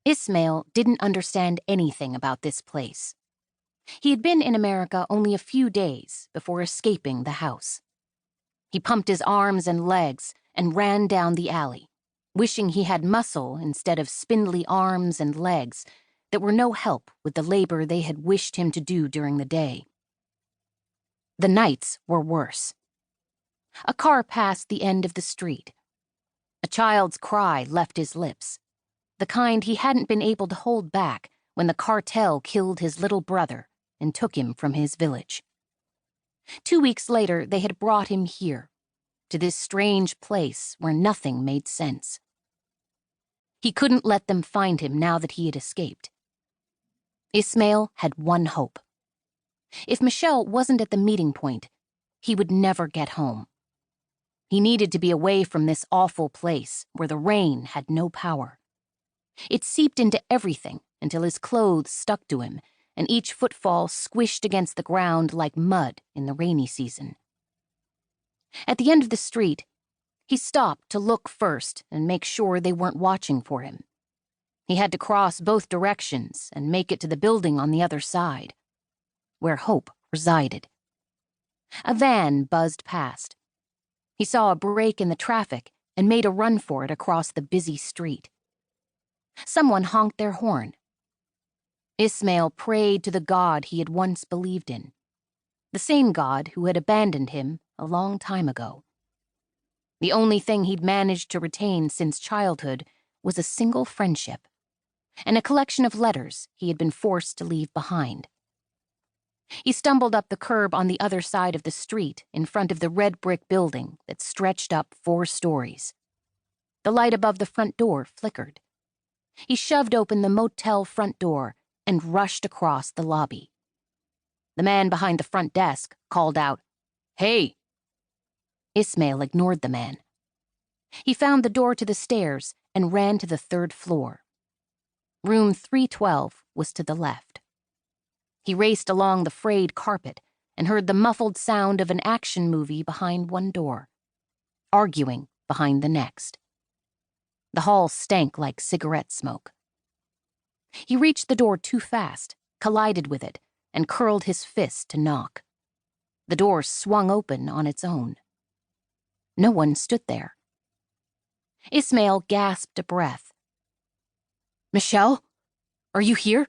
Ismail didn't understand anything about this place. He had been in America only a few days before escaping the house. He pumped his arms and legs and ran down the alley, wishing he had muscle instead of spindly arms and legs that were no help with the labor they had wished him to do during the day. The nights were worse. A car passed the end of the street. A child's cry left his lips, the kind he hadn't been able to hold back when the cartel killed his little brother and took him from his village. 2 weeks later, they had brought him here, to this strange place where nothing made sense. He couldn't let them find him now that he had escaped. Ismail had one hope. If Michelle wasn't at the meeting point, he would never get home. He needed to be away from this awful place where the rain had no power. It seeped into everything until his clothes stuck to him, and each footfall squished against the ground like mud in the rainy season. At the end of the street, he stopped to look first and make sure they weren't watching for him. He had to cross both directions and make it to the building on the other side, where hope resided. A van buzzed past. He saw a break in the traffic and made a run for it across the busy street. Someone honked their horn. Ismail prayed to the God he had once believed in, the same God who had abandoned him a long time ago. The only thing he'd managed to retain since childhood was a single friendship, and a collection of letters he had been forced to leave behind. He stumbled up the curb on the other side of the street in front of the red brick building that stretched up 4 stories. The light above the front door flickered. He shoved open the motel front door and rushed across the lobby. The man behind the front desk called out, "Hey!" Ismail ignored the man. He found the door to the stairs and ran to the 3rd floor. Room 312 was to the left. He raced along the frayed carpet and heard the muffled sound of an action movie behind one door, arguing behind the next. The hall stank like cigarette smoke. He reached the door too fast, collided with it, and curled his fist to knock. The door swung open on its own. No one stood there. Ismail gasped a breath. "Michelle? Are you here?"